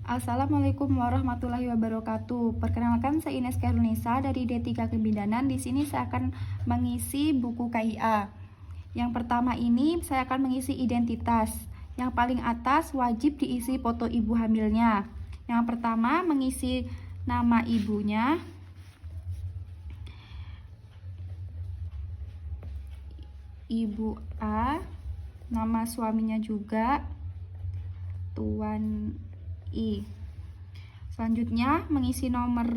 Assalamualaikum warahmatullahi wabarakatuh. Perkenalkan, saya Ines Kairunisa dari D3 Kebidanan. Di sini saya akan mengisi buku KIA. Yang pertama ini saya akan mengisi identitas. Yang paling atas wajib diisi foto ibu hamilnya. Yang pertama mengisi nama ibunya, Ibu A, nama suaminya juga Tuan I. Selanjutnya mengisi nomor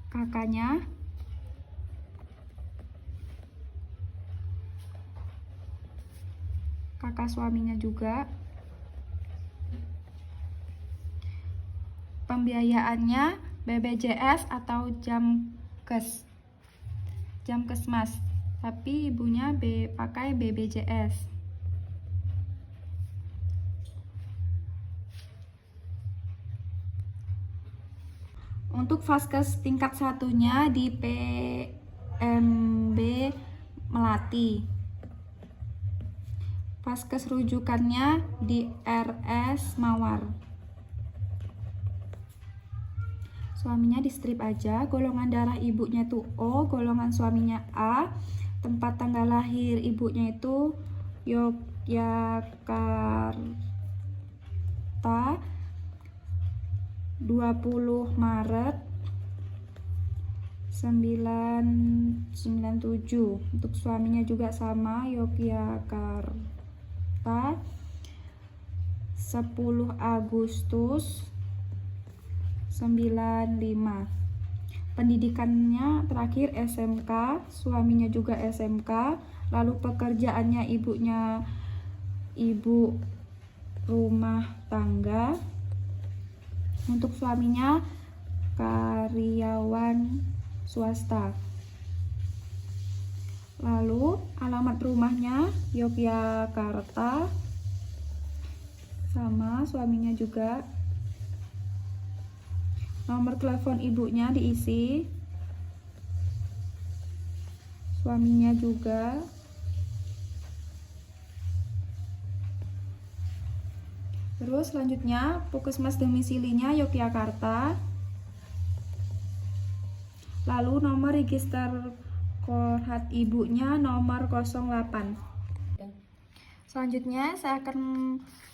kakaknya, kakak suaminya juga. Pembiayaannya BPJS atau Jamkesmas, tapi ibunya pakai BPJS. Untuk vaskes tingkat satunya di PMB Melati. Vaskes rujukannya di RS Mawar. Suaminya di strip aja. Golongan darah ibunya itu O, golongan suaminya A. Tempat tanggal lahir ibunya itu Yogyakarta, 20 Maret 997. Untuk suaminya juga sama, Yogyakarta, 10 Agustus 95. Pendidikannya terakhir SMK, suaminya juga SMK. Lalu pekerjaannya ibunya ibu rumah tangga. Untuk suaminya karyawan swasta. Lalu alamat rumahnya Yogyakarta, sama suaminya juga. Nomor telepon ibunya diisi, suaminya juga. Terus selanjutnya puskesmas domisilinya Yogyakarta. Lalu nomor register Korhat ibunya nomor 08. Selanjutnya saya akan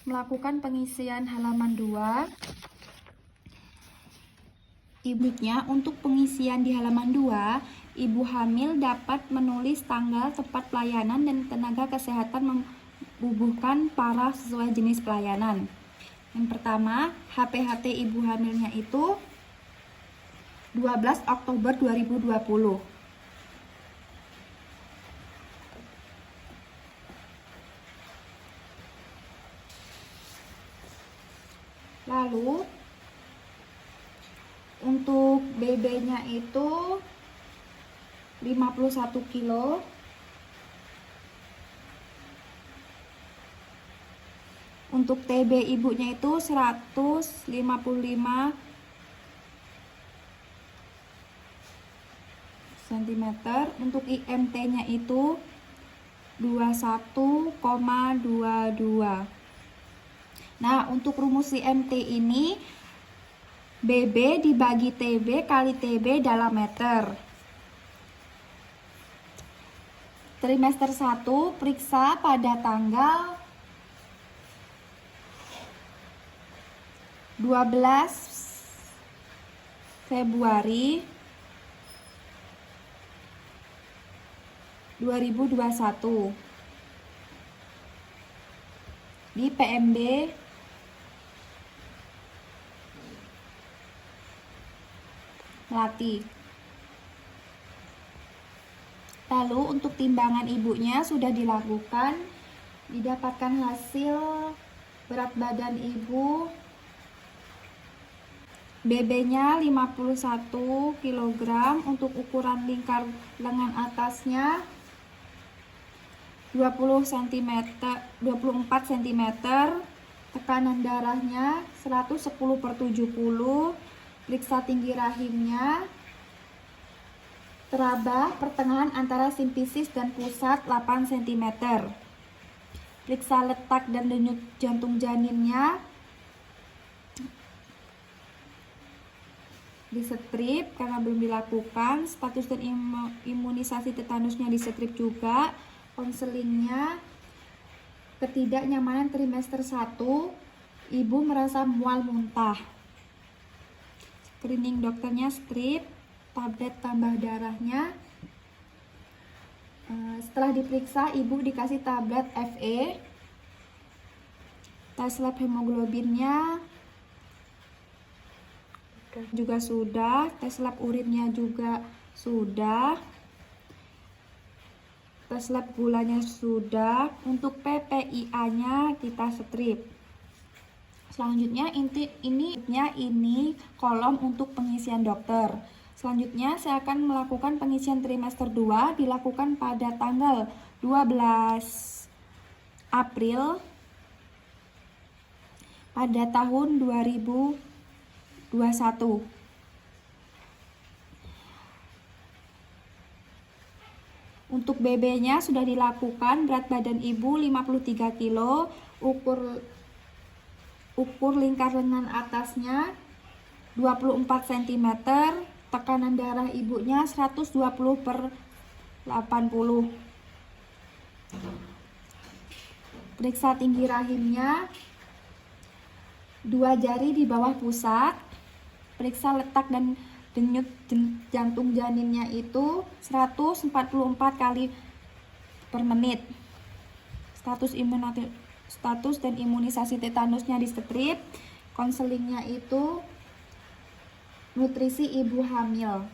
melakukan pengisian halaman 2. Ibunya, untuk pengisian di halaman 2, ibu hamil dapat menulis tanggal, tempat pelayanan, dan tenaga kesehatan membubuhkan para sesuai jenis pelayanan. Yang pertama, HPHT ibu hamilnya itu 12 Oktober 2020. Lalu untuk BB-nya itu 51 kilo. Untuk TB ibunya itu 155 cm. Untuk IMT-nya itu 21,22. Nah, untuk rumus IMT ini BB dibagi TB kali TB dalam meter. Trimester 1 periksa pada tanggal 12 Februari 2021 di PMB Melati. Lalu untuk timbangan ibunya sudah dilakukan, didapatkan hasil berat badan ibu, BB-nya 51 kg, untuk ukuran lingkar lengan atasnya 24 cm, tekanan darahnya 110/70, periksa tinggi rahimnya, teraba pertengahan antara simfisis dan pusat 8 cm, periksa letak dan denyut jantung janinnya di strip karena belum dilakukan. Status dan imunisasi tetanusnya di strip juga. Konselingnya ketidaknyamanan trimester 1, ibu merasa mual muntah. Screening dokternya strip, tablet tambah darahnya. Setelah diperiksa, ibu dikasih tablet FE. Tes lab hemoglobinnya juga sudah, tes lab urinnya juga sudah, tes lab gulanya sudah. Untuk PPIA-nya kita strip. Selanjutnya ini kolom untuk pengisian dokter. Selanjutnya saya akan melakukan pengisian trimester 2, dilakukan pada tanggal 12 April pada tahun 2021. Untuk BB-nya sudah dilakukan, berat badan ibu 53 kg, ukur lingkar lengan atasnya 24 cm, tekanan darah ibunya 120/80. Periksa tinggi rahimnya 2 jari di bawah pusat. Periksa letak dan denyut jantung janinnya itu 144 kali per menit. Status dan imunisasi tetanusnya di strip. Konselingnya itu nutrisi ibu hamil.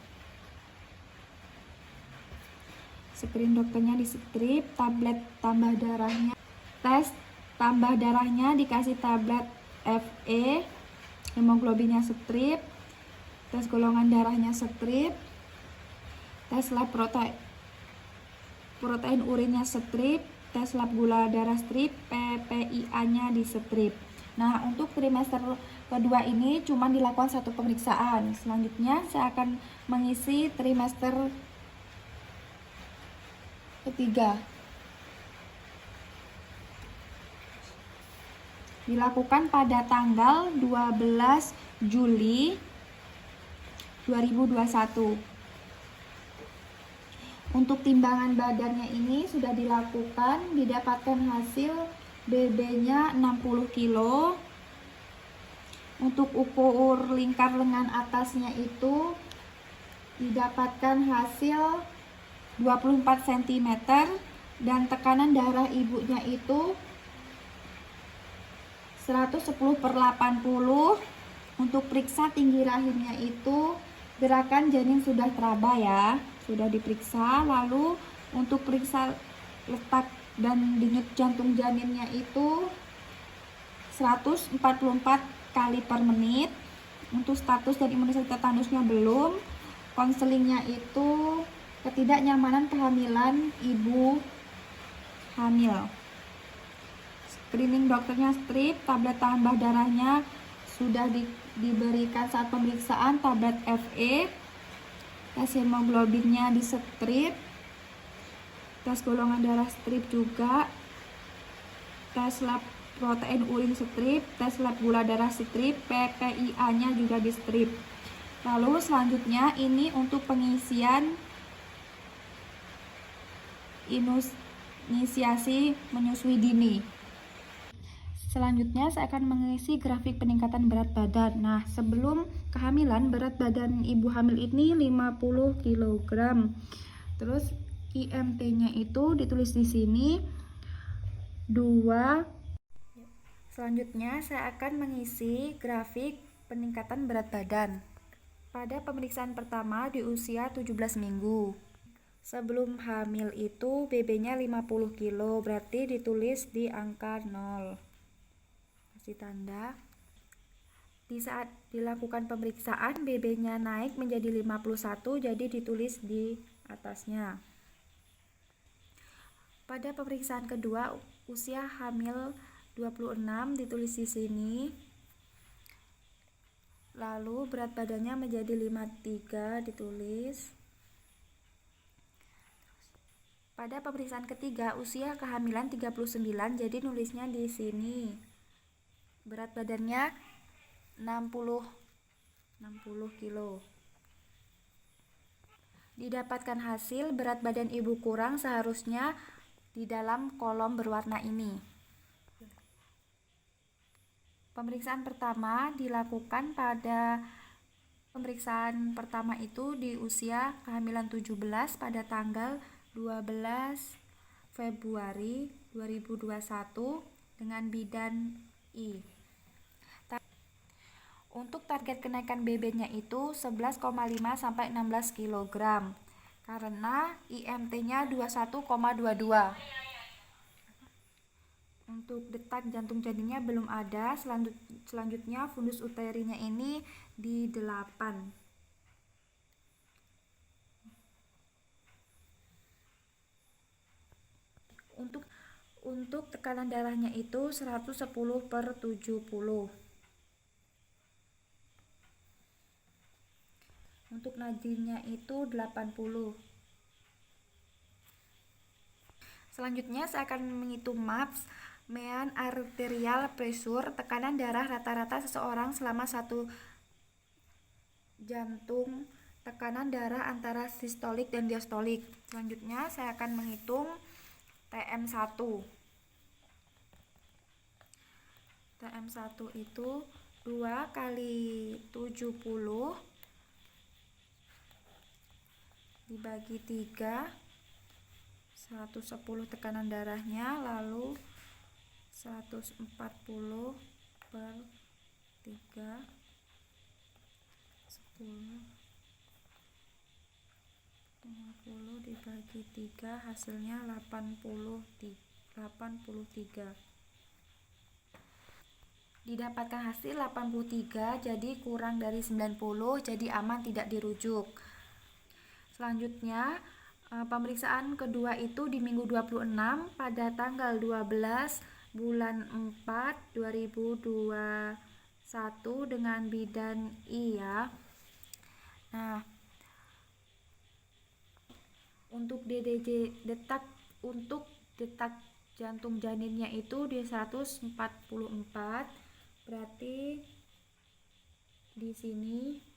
Screen dokternya di strip, tablet tambah darahnya. Tes tambah darahnya dikasih tablet FE, hemoglobinnya strip, tes golongan darahnya strip, tes lab protein urinnya strip, tes lab gula darah strip, PPIA-nya di strip. Nah, untuk trimester kedua ini cuma dilakukan 1 pemeriksaan. Selanjutnya saya akan mengisi trimester ketiga. Dilakukan pada tanggal 12 Juli 2021. Untuk timbangan badannya ini sudah dilakukan, didapatkan hasil BB-nya 60 kg. Untuk ukur lingkar lengan atasnya itu didapatkan hasil 24 cm dan tekanan darah ibunya itu 110/80. Untuk periksa tinggi rahimnya itu gerakan janin sudah teraba ya, sudah diperiksa. Lalu untuk periksa letak dan denyut jantung janinnya itu 144 kali per menit. Untuk status dan imunisasi tetanusnya belum. Konselingnya itu ketidaknyamanan kehamilan ibu hamil. Screening dokternya strip, tablet tambah darahnya sudah diberikan saat pemeriksaan, tablet FE. Tes hemoglobinnya di strip, tes golongan darah strip juga, tes lab protein urin strip, tes lab gula darah strip, PPIA-nya juga di strip. Lalu selanjutnya ini untuk pengisian inisiasi menyusui dini. Selanjutnya saya akan mengisi grafik peningkatan berat badan. Nah, sebelum kehamilan berat badan ibu hamil ini 50 kg. Terus IMT-nya itu ditulis di sini 2. Selanjutnya saya akan mengisi grafik peningkatan berat badan. Pada pemeriksaan pertama di usia 17 minggu. Sebelum hamil itu BB-nya 50 kg, berarti ditulis di angka 0. Kasih tanda. Di saat dilakukan pemeriksaan BB-nya naik menjadi 51, jadi ditulis di atasnya. Pada pemeriksaan kedua usia hamil 26 ditulis di sini. Lalu berat badannya menjadi 53 ditulis. Pada pemeriksaan ketiga usia kehamilan 39, jadi nulisnya di sini. Berat badannya 60 kg. Didapatkan hasil berat badan ibu kurang seharusnya di dalam kolom berwarna ini. Pemeriksaan pertama dilakukan pada pemeriksaan pertama itu di usia kehamilan 17 pada tanggal 12 Februari 2021 dengan bidan I. Untuk target kenaikan bebeknya itu 11,5 sampai 16 kg karena IMT-nya 21,22. Untuk detak jantung janinnya belum ada. Selanjutnya fundus uterinya ini di 8. Untuk tekanan darahnya itu 110/70. Untuk nadinya itu 80. Selanjutnya saya akan menghitung MAPS, mean arterial pressure, tekanan darah rata-rata seseorang selama 1 jantung, tekanan darah antara sistolik dan diastolik. Selanjutnya saya akan menghitung TM1. TM1 itu 2 kali 70 dibagi 3, 110 tekanan darahnya, lalu 140/3, 10, 50 dibagi 3, hasilnya 83. Didapatkan hasil 83, jadi kurang dari 90, jadi aman, tidak dirujuk. Selanjutnya pemeriksaan kedua itu di minggu 26 pada tanggal 12 bulan 4 2021 dengan bidan I ya. Nah, untuk detak jantung janinnya itu di 144, berarti di sini.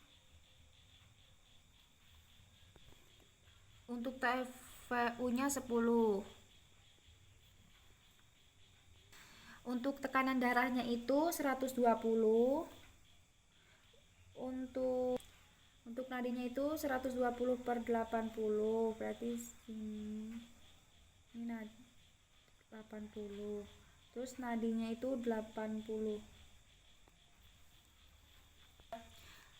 Untuk TFU-nya 10. Untuk tekanan darahnya itu 120. Untuk nadinya itu 120/80, berarti ini nadi 80. Terus nadinya itu 80.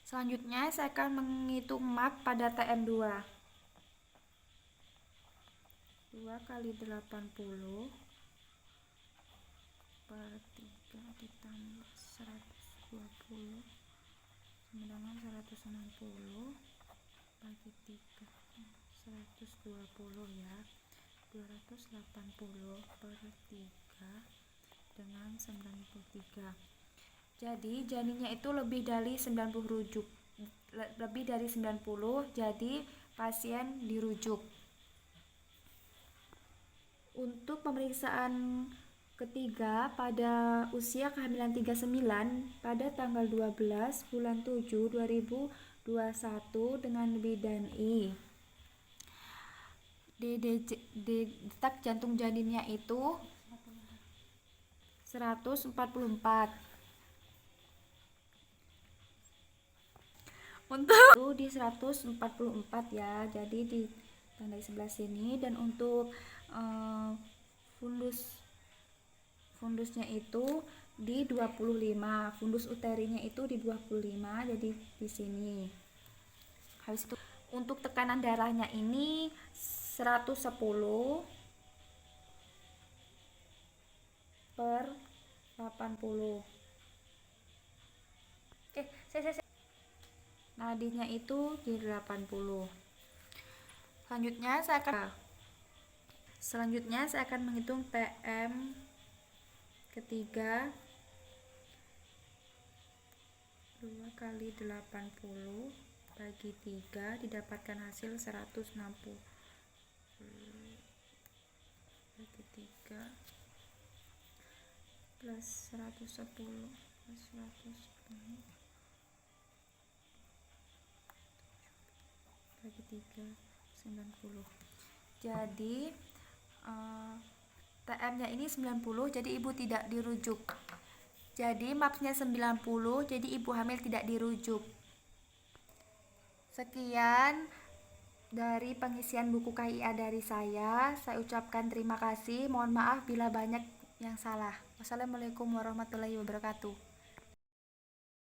Selanjutnya saya akan menghitung MAP pada TM2. 2 kali 80 per 3 ditambah 120 sama dengan 160 bagi 3, 120 ya, 280 per 3 dengan 93. Jadi janinnya itu lebih dari 90 rujuk, lebih dari 90, jadi pasien dirujuk. Untuk pemeriksaan ketiga pada usia kehamilan 39 pada tanggal 12 bulan 7 2021 dengan bidan I. Detak jantung janinnya itu 144. Untuk di 144 ya, jadi di tanda sebelah sini. Dan untuk fundusnya itu di 25, fundus uterinya itu di 25, jadi di sini. Habis itu untuk tekanan darahnya ini 110/80. Nadinya itu di 80. Selanjutnya saya akan menghitung TM ketiga. 2 kali 80 bagi 3 didapatkan hasil 160 bagi 3 plus 110 plus 110 bagi 3 90. Jadi TM-nya ini 90, jadi ibu tidak dirujuk. Jadi MAPS-nya 90, jadi ibu hamil tidak dirujuk. Sekian dari pengisian buku KIA dari saya ucapkan terima kasih. Mohon maaf bila banyak yang salah. Wassalamualaikum warahmatullahi wabarakatuh.